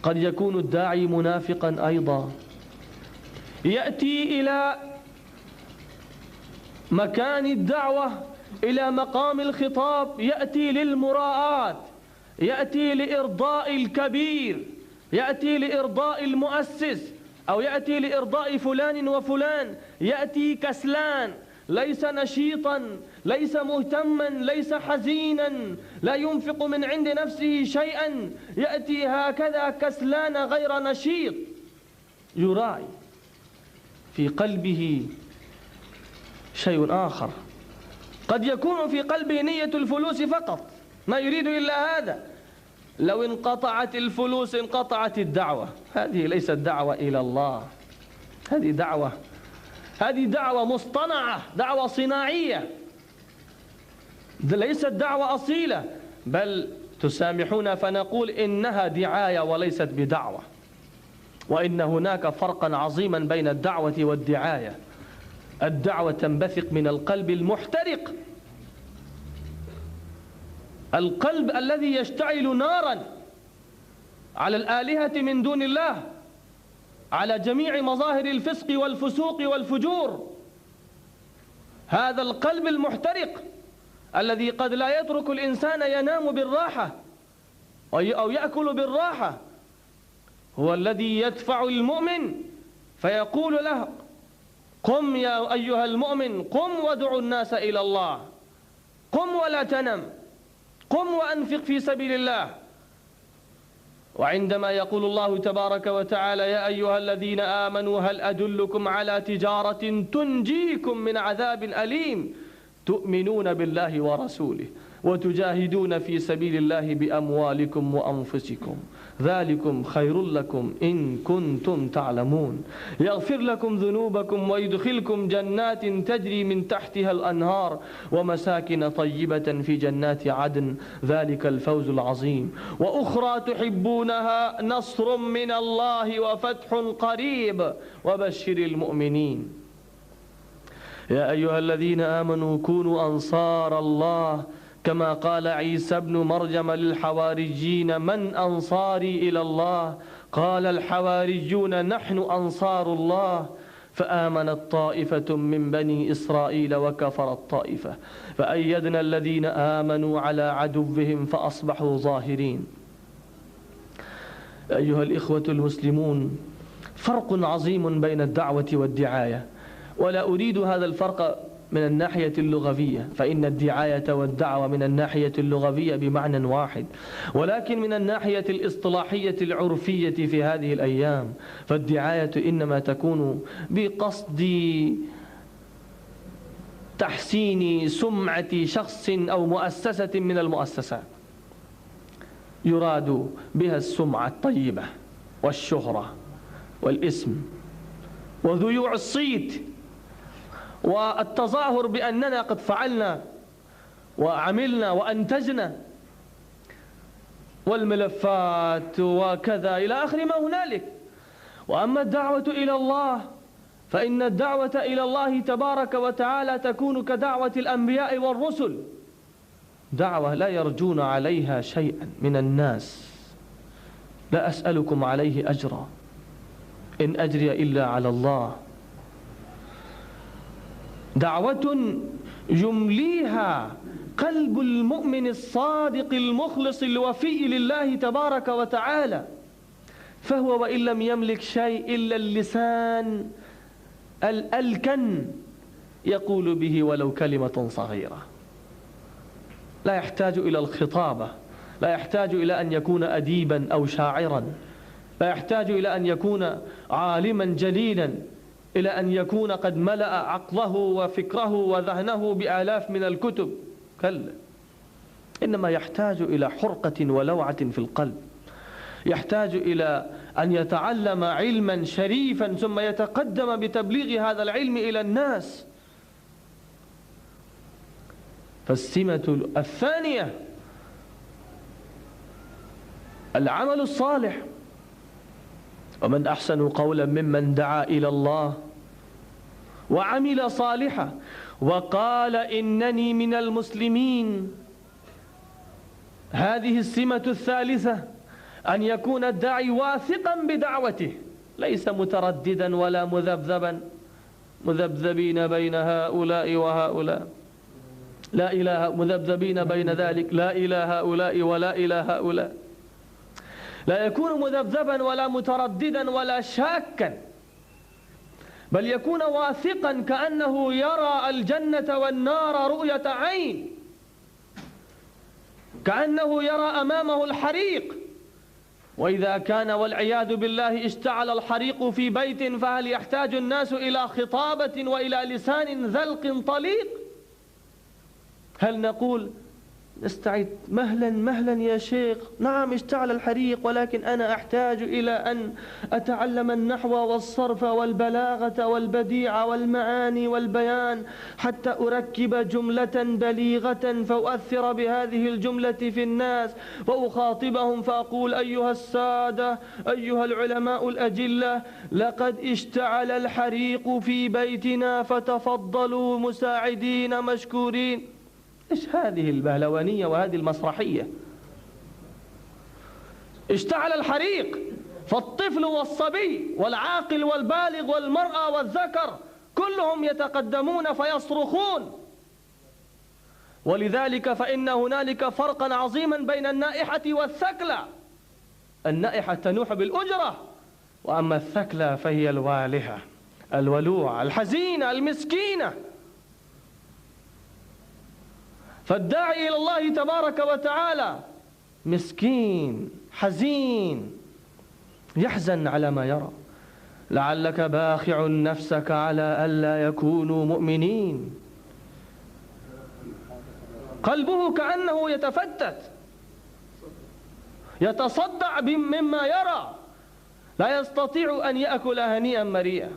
قد يكون الداعي منافقا أيضا، يأتي إلى مكان الدعوة، إلى مقام الخطاب، يأتي للمراءات، يأتي لإرضاء الكبير، يأتي لإرضاء المؤسس، أو يأتي لإرضاء فلان وفلان، يأتي كسلان، ليس نشيطا، ليس مهتما، ليس حزينا، لا ينفق من عند نفسه شيئا، يأتي هكذا كسلان غير نشيط، يراعي في قلبه شيء آخر. قد يكون في قلبه نية الفلوس فقط، ما يريد إلا هذا. لو انقطعت الفلوس انقطعت الدعوة. هذه ليست دعوة إلى الله، هذه دعوة مصطنعة، دعوة صناعية، ليست دعوة أصيلة، بل تسامحون فنقول إنها دعاية وليست بدعوة. وإن هناك فرقا عظيما بين الدعوة والدعاية. الدعوة تنبثق من القلب المحترق، القلب الذي يشتعل نارا على الآلهة من دون الله، على جميع مظاهر الفسق والفسوق والفجور. هذا القلب المحترق الذي قد لا يترك الإنسان ينام بالراحة أو يأكل بالراحة، هو الذي يدفع المؤمن فيقول له: قم يا أيها المؤمن، قم وادع الناس إلى الله، قم ولا تنم، قم وأنفق في سبيل الله. وعندما يقول الله تبارك وتعالى: يا أيها الذين آمنوا هل أدلكم على تجارة تنجيكم من عذاب أليم تؤمنون بالله ورسوله وتجاهدون في سبيل الله بأموالكم وأنفسكم ذلكم خير لكم إن كنتم تعلمون يغفر لكم ذنوبكم ويدخلكم جنات تجري من تحتها الأنهار ومساكن طيبة في جنات عدن ذلك الفوز العظيم وأخرى تحبونها نصر من الله وفتح قريب وبشر المؤمنين. يا أيها الذين آمنوا كونوا أنصار الله كما قال عيسى بن مريم للحواريين: من أنصاري إلى الله؟ قال الحواريون: نحن أنصار الله. فآمنت طائفة من بني إسرائيل وكفرت طائفة فأيدنا الذين آمنوا على عدوهم فأصبحوا ظاهرين. أيها الإخوة المسلمون، فرق عظيم بين الدعوة والدعاية، ولا أريد هذا الفرق من الناحية اللغوية، فإن الدعاية والدعوة من الناحية اللغوية بمعنى واحد، ولكن من الناحية الاصطلاحية العرفية في هذه الأيام فالدعاية إنما تكون بقصد تحسين سمعة شخص أو مؤسسة من المؤسسات، يراد بها السمعة الطيبة والشهرة والاسم وذيوع الصيت والتظاهر بأننا قد فعلنا وعملنا وأنتجنا والملفات وكذا إلى آخر ما هنالك. وأما الدعوة إلى الله فإن الدعوة إلى الله تبارك وتعالى تكون كدعوة الأنبياء والرسل، دعوة لا يرجون عليها شيئا من الناس، لا أسألكم عليه أجرا إن أجري إلا على الله، دعوة يمليها قلب المؤمن الصادق المخلص الوفي لله تبارك وتعالى، فهو وإن لم يملك شيء إلا اللسان الألكن يقول به ولو كلمة صغيرة، لا يحتاج إلى الخطابة، لا يحتاج إلى أن يكون أديبا أو شاعرا، لا يحتاج إلى أن يكون عالما جليلا، إلى أن يكون قد ملأ عقله وفكره وذهنه بآلاف من الكتب، كلا، إنما يحتاج إلى حرقة ولوعة في القلب، يحتاج إلى أن يتعلم علما شريفا ثم يتقدم بتبليغ هذا العلم إلى الناس. فالسمة الثانية العمل الصالح، ومن أحسن قولا ممن دعا إلى الله وعمل صالحا وقال إنني من المسلمين. هذه السمة الثالثة أن يكون الداعي واثقا بدعوته، ليس مترددا ولا مذبذبين بين هؤلاء وهؤلاء، لا إله مذبذبين بين ذلك، لا إله هؤلاء ولا إله هؤلاء، لا يكون مذبذبا ولا مترددا ولا شاكا، بل يكون واثقا كأنه يرى الجنة والنار رؤية عين، كأنه يرى أمامه الحريق. وإذا كان والعياذ بالله اشتعل الحريق في بيت، فهل يحتاج الناس إلى خطابة وإلى لسان ذلق طليق؟ هل نقول نستعد مهلا مهلا يا شيخ، نعم اشتعل الحريق، ولكن أنا أحتاج إلى أن أتعلم النحو والصرف والبلاغة والبديع والمعاني والبيان حتى أركب جملة بليغة فأؤثر بهذه الجملة في الناس، وأخاطبهم فأقول أيها السادة أيها العلماء الأجلة، لقد اشتعل الحريق في بيتنا فتفضلوا مساعدين مشكورين. إيش هذه البهلوانية وهذه المسرحية؟ اشتعل الحريق، فالطفل والصبي والعاقل والبالغ والمرأة والذكر كلهم يتقدمون فيصرخون. ولذلك فإن هنالك فرقا عظيما بين النائحة والثكلى. النائحة تنوح بالأجرة، وأما الثكلى فهي الوالهة الولوعة الحزينة المسكينة. فالداعي إلى الله تبارك وتعالى مسكين حزين، يحزن على ما يرى، لعلك باخع نفسك على ألا يكونوا مؤمنين. قلبه كأنه يتفتت، يتصدع مما يرى، لا يستطيع أن يأكل هنيئا مريئا.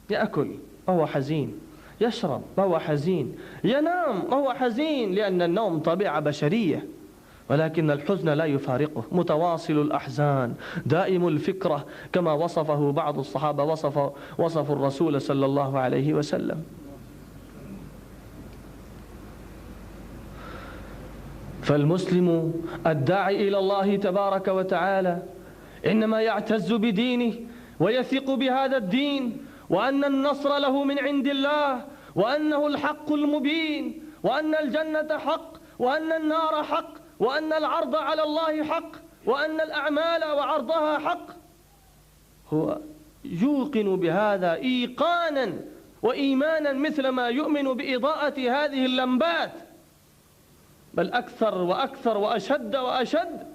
يأكل وهو حزين، يشرب وهو حزين، ينام وهو حزين، لأن النوم طبيعة بشرية، ولكن الحزن لا يفارقه، متواصل الأحزان دائم الفكرة، كما وصفه بعض الصحابة وصفوا الرسول صلى الله عليه وسلم. فالمسلم الداعي إلى الله تبارك وتعالى إنما يعتز بدينه ويثق بهذا الدين، وأن النصر له من عند الله، وأنه الحق المبين، وأن الجنة حق، وأن النار حق، وأن العرض على الله حق، وأن الأعمال وعرضها حق. هو يوقن بهذا إيقانا وإيمانا مثل ما يؤمن بإضاءة هذه اللمبات، بل أكثر وأكثر وأشد وأشد.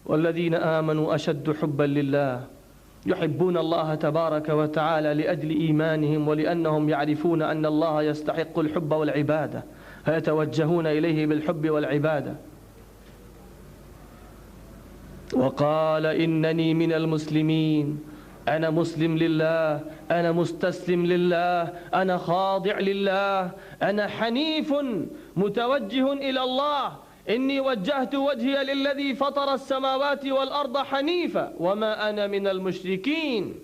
والذين آمنوا أشد حبا لله، يحبون الله تبارك وتعالى لأجل إيمانهم، ولأنهم يعرفون أن الله يستحق الحب والعبادة، فيتوجهون إليه بالحب والعبادة. وقال إنني من المسلمين، أنا مسلم لله، أنا مستسلم لله، أنا خاضع لله، أنا حنيف متوجه إلى الله، إني وجهت وجهي للذي فطر السماوات والأرض حنيفا وما أنا من المشركين.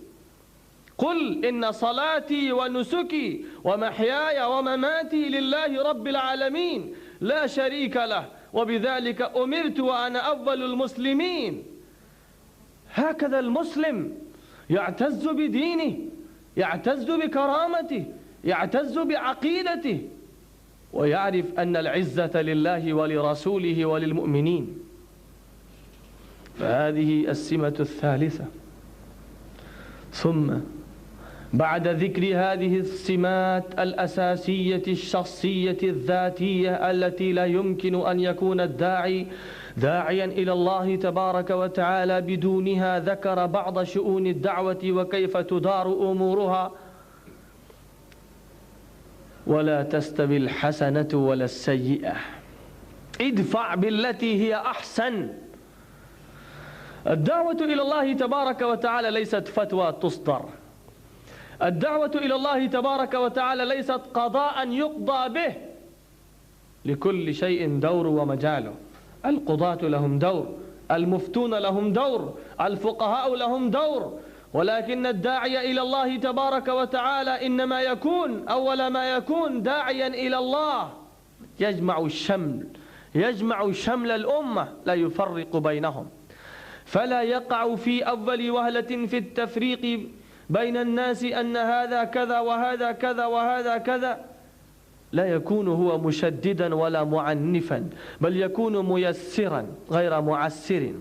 قل إن صلاتي ونسكي ومحياي ومماتي لله رب العالمين لا شريك له، وبذلك أمرت وأنا أول المسلمين. هكذا المسلم يعتز بدينه، يعتز بكرامته، يعتز بعقيدته، ويعرف أن العزة لله ولرسوله وللمؤمنين. فهذه السمة الثالثة. ثم بعد ذكر هذه السمات الأساسية الشخصية الذاتية التي لا يمكن أن يكون الداعي داعيا إلى الله تبارك وتعالى بدونها، ذكر بعض شؤون الدعوة وكيف تدار أمورها. ولا تستوي الحسنة ولا السيئة، ادفع بالتي هي أحسن. الدعوة إلى الله تبارك وتعالى ليست فتوى تصدر، الدعوة إلى الله تبارك وتعالى ليست قضاء يقضى به، لكل شيء دور ومجاله. القضاة لهم دور، المفتون لهم دور، الفقهاء لهم دور، ولكن الداعي إلى الله تبارك وتعالى إنما يكون أول ما يكون داعيا إلى الله يجمع الشمل، يجمع شمل الأمة، لا يفرق بينهم. فلا يقع في أول وهلة في التفريق بين الناس أن هذا كذا وهذا كذا وهذا كذا، لا يكون هو مشددا ولا معنفا، بل يكون ميسرا غير معسر.